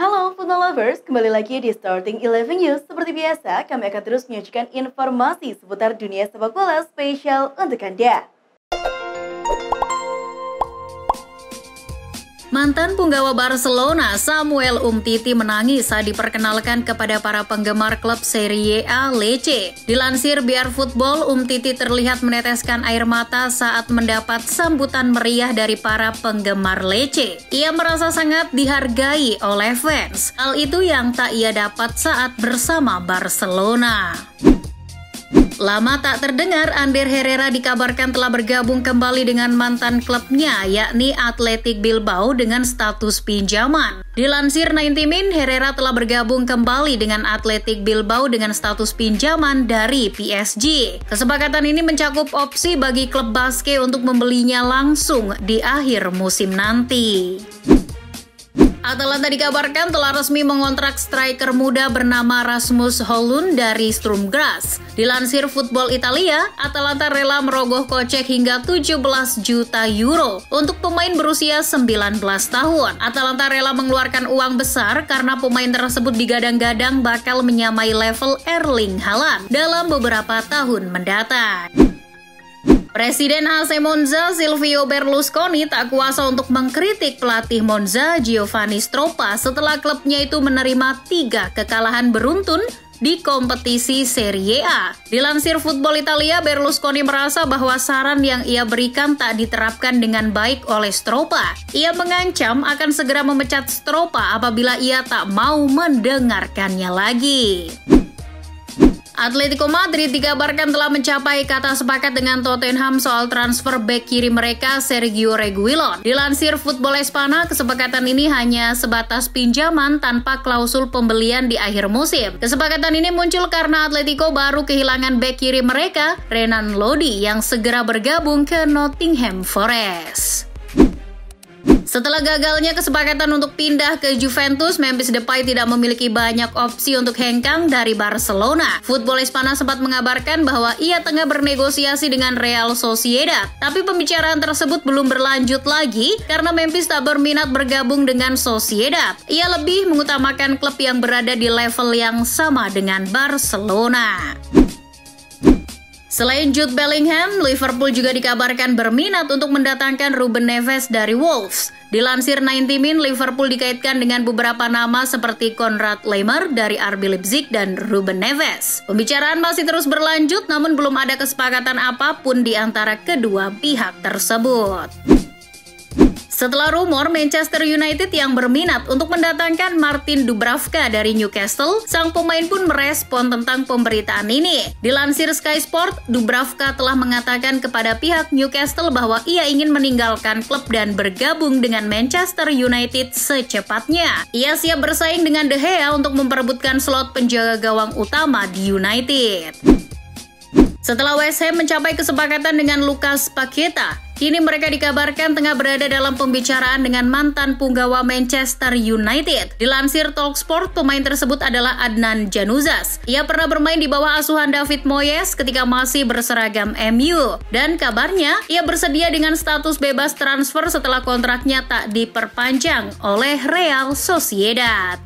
Halo football lovers, kembali lagi di Starting 11 News. Seperti biasa, kami akan terus menyajikan informasi seputar dunia sepak bola spesial untuk Anda. Mantan punggawa Barcelona, Samuel Umtiti menangis saat diperkenalkan kepada para penggemar klub Serie A Lecce. Dilansir Biar Football, Umtiti terlihat meneteskan air mata saat mendapat sambutan meriah dari para penggemar Lecce. Ia merasa sangat dihargai oleh fans. Hal itu yang tak ia dapat saat bersama Barcelona. Lama tak terdengar, Ander Herrera dikabarkan telah bergabung kembali dengan mantan klubnya, yakni Athletic Bilbao dengan status pinjaman. Dilansir 90 Min, Herrera telah bergabung kembali dengan Athletic Bilbao dengan status pinjaman dari PSG. Kesepakatan ini mencakup opsi bagi klub basket untuk membelinya langsung di akhir musim nanti. Atalanta dikabarkan telah resmi mengontrak striker muda bernama Rasmus Højlund dari Sturm Graz. Dilansir Football Italia, Atalanta rela merogoh kocek hingga 17 juta euro untuk pemain berusia 19 tahun. Atalanta rela mengeluarkan uang besar karena pemain tersebut digadang-gadang bakal menyamai level Erling Haaland dalam beberapa tahun mendatang. Presiden AC Monza Silvio Berlusconi tak kuasa untuk mengkritik pelatih Monza Giovanni Stroppa setelah klubnya itu menerima 3 kekalahan beruntun di kompetisi Serie A. Dilansir Football Italia, Berlusconi merasa bahwa saran yang ia berikan tak diterapkan dengan baik oleh Stroppa. Ia mengancam akan segera memecat Stroppa apabila ia tak mau mendengarkannya lagi. Atletico Madrid dikabarkan telah mencapai kata sepakat dengan Tottenham soal transfer bek kiri mereka Sergio Reguilon. Dilansir Football Espana, kesepakatan ini hanya sebatas pinjaman tanpa klausul pembelian di akhir musim. Kesepakatan ini muncul karena Atletico baru kehilangan bek kiri mereka, Renan Lodi, yang segera bergabung ke Nottingham Forest. Setelah gagalnya kesepakatan untuk pindah ke Juventus, Memphis Depay tidak memiliki banyak opsi untuk hengkang dari Barcelona. Football Espana sempat mengabarkan bahwa ia tengah bernegosiasi dengan Real Sociedad, tapi pembicaraan tersebut belum berlanjut lagi karena Memphis tak berminat bergabung dengan Sociedad. Ia lebih mengutamakan klub yang berada di level yang sama dengan Barcelona. Selain Jude Bellingham, Liverpool juga dikabarkan berminat untuk mendatangkan Ruben Neves dari Wolves. Dilansir 90 Min, Liverpool dikaitkan dengan beberapa nama seperti Konrad Laimer dari RB Leipzig dan Ruben Neves. Pembicaraan masih terus berlanjut, namun belum ada kesepakatan apapun di antara kedua pihak tersebut. Setelah rumor Manchester United yang berminat untuk mendatangkan Martin Dubravka dari Newcastle, sang pemain pun merespon tentang pemberitaan ini. Dilansir Sky Sport, Dubravka telah mengatakan kepada pihak Newcastle bahwa ia ingin meninggalkan klub dan bergabung dengan Manchester United secepatnya. Ia siap bersaing dengan De Gea untuk memperebutkan slot penjaga gawang utama di United. Setelah West Ham mencapai kesepakatan dengan Lucas Paqueta, kini mereka dikabarkan tengah berada dalam pembicaraan dengan mantan punggawa Manchester United. Dilansir Talksport, pemain tersebut adalah Adnan Januzas. Ia pernah bermain di bawah asuhan David Moyes ketika masih berseragam MU. Dan kabarnya, ia bersedia dengan status bebas transfer setelah kontraknya tak diperpanjang oleh Real Sociedad.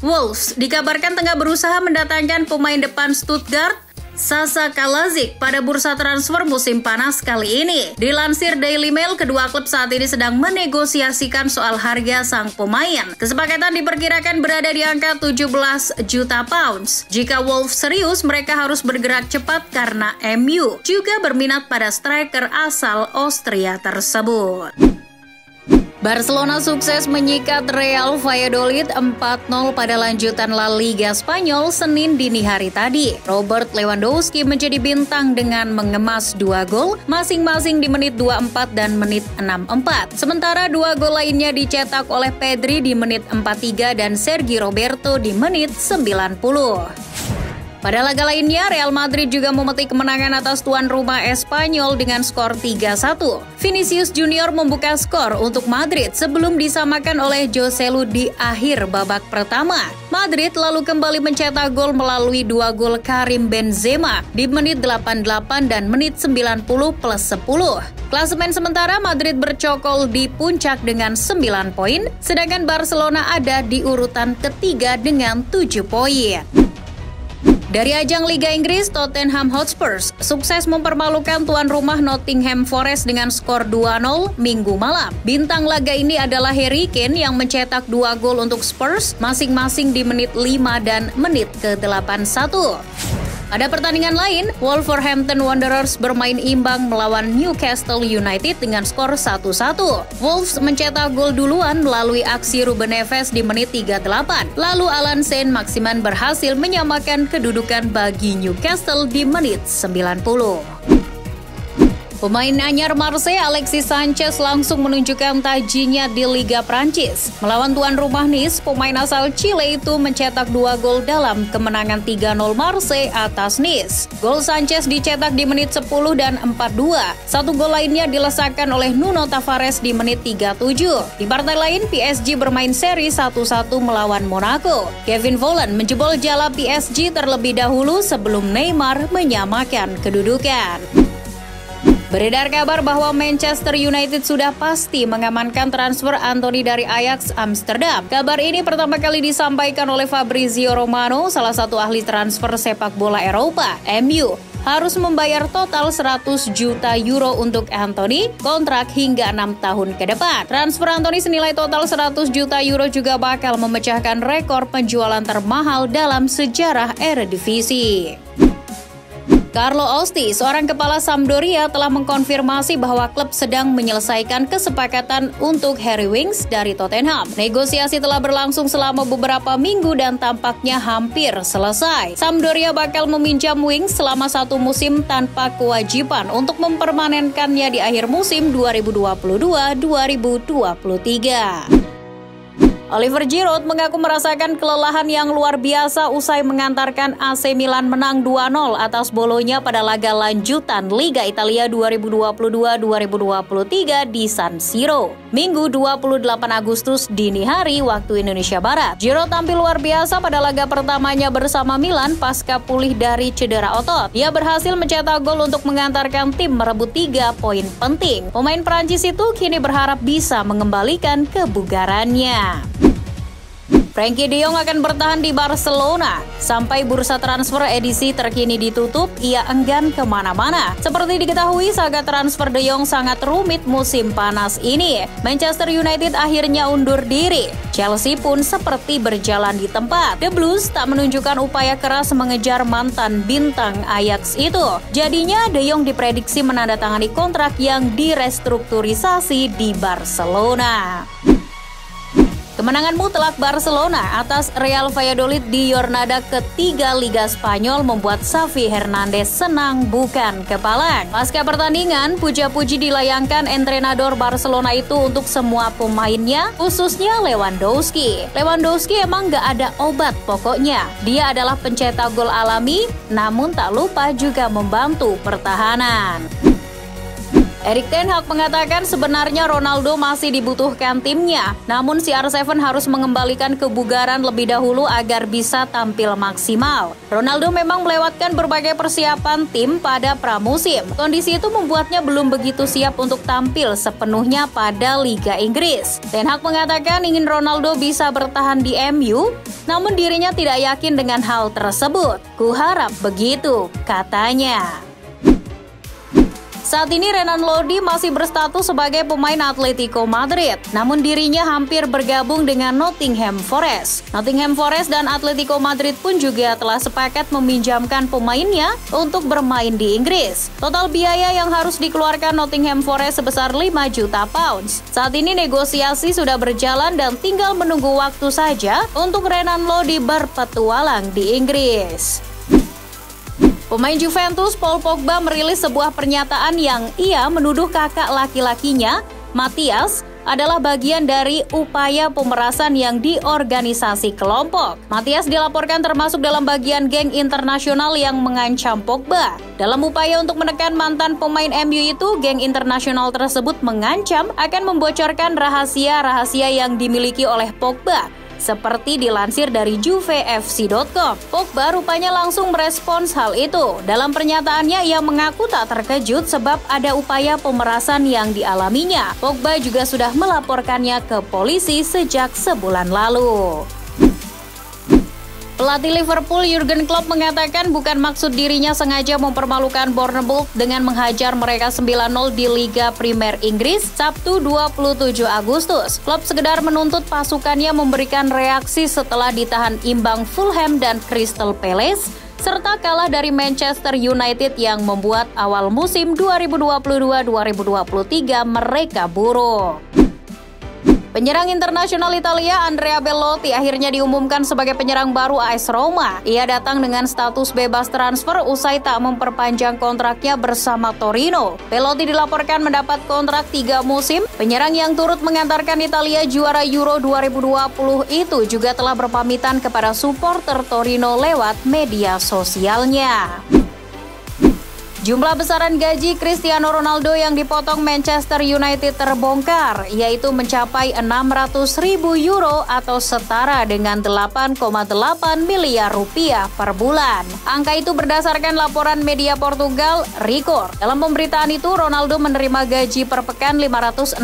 Wolves dikabarkan tengah berusaha mendatangkan pemain depan Stuttgart, Sasa Kalajic, pada bursa transfer musim panas kali ini. Dilansir Daily Mail, kedua klub saat ini sedang menegosiasikan soal harga sang pemain. Kesepakatan diperkirakan berada di angka 17 juta pounds. Jika Wolves serius, mereka harus bergerak cepat karena MU juga berminat pada striker asal Austria tersebut. Barcelona sukses menyikat Real Valladolid 4-0 pada lanjutan La Liga Spanyol Senin dini hari tadi. Robert Lewandowski menjadi bintang dengan mengemas 2 gol, masing-masing di menit 24 dan menit 64. Sementara 2 gol lainnya dicetak oleh Pedri di menit 43 dan Sergi Roberto di menit 90. Pada laga lainnya, Real Madrid juga memetik kemenangan atas tuan rumah Espanyol dengan skor 3-1. Vinicius Junior membuka skor untuk Madrid sebelum disamakan oleh Joselu di akhir babak pertama. Madrid lalu kembali mencetak gol melalui 2 gol Karim Benzema di menit 88 dan menit 90 plus 10. Klasemen sementara Madrid bercokol di puncak dengan 9 poin, sedangkan Barcelona ada di urutan ketiga dengan 7 poin. Dari ajang Liga Inggris, Tottenham Hotspur sukses mempermalukan tuan rumah Nottingham Forest dengan skor 2-0 Minggu malam. Bintang laga ini adalah Harry Kane yang mencetak 2 gol untuk Spurs masing-masing di menit 5 dan menit ke-81. Pada pertandingan lain, Wolverhampton Wanderers bermain imbang melawan Newcastle United dengan skor 1-1. Wolves mencetak gol duluan melalui aksi Ruben Neves di menit 38. Lalu Alan Saint-Maximin berhasil menyamakan kedudukan bagi Newcastle di menit 90. Pemain anyar Marseille Alexis Sanchez langsung menunjukkan tajinya di Liga Prancis. Melawan tuan rumah Nice, pemain asal Chile itu mencetak 2 gol dalam kemenangan 3-0 Marseille atas Nice. Gol Sanchez dicetak di menit 10 dan 42. 1 gol lainnya dilesakan oleh Nuno Tavares di menit 37. Di partai lain, PSG bermain seri 1-1 melawan Monaco. Kevin Volland menjebol jala PSG terlebih dahulu sebelum Neymar menyamakan kedudukan. Beredar kabar bahwa Manchester United sudah pasti mengamankan transfer Anthony dari Ajax Amsterdam. Kabar ini pertama kali disampaikan oleh Fabrizio Romano, salah satu ahli transfer sepak bola Eropa. MU harus membayar total 100 juta euro untuk Anthony, kontrak hingga 6 tahun ke depan. Transfer Anthony senilai total 100 juta euro juga bakal memecahkan rekor penjualan termahal dalam sejarah Eredivisie. Carlo Austi, seorang kepala Sampdoria, telah mengkonfirmasi bahwa klub sedang menyelesaikan kesepakatan untuk Harry Winks dari Tottenham. Negosiasi telah berlangsung selama beberapa minggu dan tampaknya hampir selesai. Sampdoria bakal meminjam Winks selama 1 musim tanpa kewajiban untuk mempermanenkannya di akhir musim 2022-2023. Oliver Giroud mengaku merasakan kelelahan yang luar biasa usai mengantarkan AC Milan menang 2-0 atas Bologna pada laga lanjutan Liga Italia 2022-2023 di San Siro. Minggu 28 Agustus dini hari waktu Indonesia Barat. Giroud tampil luar biasa pada laga pertamanya bersama Milan pasca pulih dari cedera otot. Dia berhasil mencetak gol untuk mengantarkan tim merebut 3 poin penting. Pemain Prancis itu kini berharap bisa mengembalikan kebugarannya. Frenkie de Jong akan bertahan di Barcelona. Sampai bursa transfer edisi terkini ditutup, ia enggan kemana-mana. Seperti diketahui, saga transfer de Jong sangat rumit musim panas ini. Manchester United akhirnya undur diri. Chelsea pun seperti berjalan di tempat. The Blues tak menunjukkan upaya keras mengejar mantan bintang Ajax itu. Jadinya de Jong diprediksi menandatangani kontrak yang direstrukturisasi di Barcelona. Kemenangan mutlak Barcelona atas Real Valladolid di Jornada ketiga Liga Spanyol membuat Xavi Hernandez senang bukan kepalang. Pasca pertandingan, puja-puji dilayangkan entrenador Barcelona itu untuk semua pemainnya, khususnya Lewandowski. Lewandowski emang gak ada obat pokoknya. Dia adalah pencetak gol alami, namun tak lupa juga membantu pertahanan. Erik ten Hag mengatakan sebenarnya Ronaldo masih dibutuhkan timnya, namun CR7 harus mengembalikan kebugaran lebih dahulu agar bisa tampil maksimal. Ronaldo memang melewatkan berbagai persiapan tim pada pramusim. Kondisi itu membuatnya belum begitu siap untuk tampil sepenuhnya pada Liga Inggris. Ten Hag mengatakan ingin Ronaldo bisa bertahan di MU, namun dirinya tidak yakin dengan hal tersebut. Kuharap begitu, katanya. Saat ini Renan Lodi masih berstatus sebagai pemain Atletico Madrid, namun dirinya hampir bergabung dengan Nottingham Forest. Nottingham Forest dan Atletico Madrid pun juga telah sepakat meminjamkan pemainnya untuk bermain di Inggris. Total biaya yang harus dikeluarkan Nottingham Forest sebesar 5 juta pounds. Saat ini negosiasi sudah berjalan dan tinggal menunggu waktu saja untuk Renan Lodi berpetualang di Inggris. Pemain Juventus Paul Pogba merilis sebuah pernyataan yang ia menuduh kakak laki-lakinya, Matias, adalah bagian dari upaya pemerasan yang diorganisasi kelompok. Matias dilaporkan termasuk dalam bagian geng internasional yang mengancam Pogba. Dalam upaya untuk menekan mantan pemain MU itu, geng internasional tersebut mengancam akan membocorkan rahasia-rahasia yang dimiliki oleh Pogba. Seperti dilansir dari juvefc.com, Pogba rupanya langsung merespons hal itu. Dalam pernyataannya, ia mengaku tak terkejut sebab ada upaya pemerasan yang dialaminya. Pogba juga sudah melaporkannya ke polisi sejak sebulan lalu. Pelatih Liverpool Jurgen Klopp mengatakan bukan maksud dirinya sengaja mempermalukan Bournemouth dengan menghajar mereka 9-0 di Liga Primer Inggris Sabtu 27 Agustus. Klopp sekedar menuntut pasukannya memberikan reaksi setelah ditahan imbang Fulham dan Crystal Palace, serta kalah dari Manchester United yang membuat awal musim 2022-2023 mereka buruk. Penyerang internasional Italia Andrea Belotti akhirnya diumumkan sebagai penyerang baru AS Roma. Ia datang dengan status bebas transfer usai tak memperpanjang kontraknya bersama Torino. Belotti dilaporkan mendapat kontrak 3 musim. Penyerang yang turut mengantarkan Italia juara Euro 2020 itu juga telah berpamitan kepada supporter Torino lewat media sosialnya. Jumlah besaran gaji Cristiano Ronaldo yang dipotong Manchester United terbongkar, yaitu mencapai 600.000 euro atau setara dengan 8,8 miliar rupiah per bulan. Angka itu berdasarkan laporan media Portugal, Record. Dalam pemberitaan itu, Ronaldo menerima gaji per pekan 566.000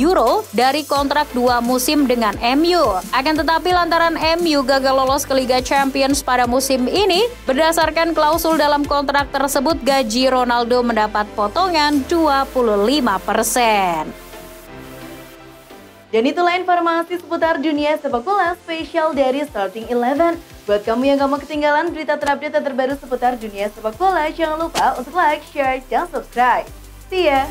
euro dari kontrak 2 musim dengan MU. Akan tetapi lantaran MU gagal lolos ke Liga Champions pada musim ini, berdasarkan klausul dalam kontrak tersebut, gaji Ronaldo mendapat potongan 25%. Dan itulah informasi seputar dunia sepak bola spesial dari Starting 11. Buat kamu yang gak mau ketinggalan berita terupdate dan terbaru seputar dunia sepak bola, jangan lupa untuk like, share, dan subscribe. See ya!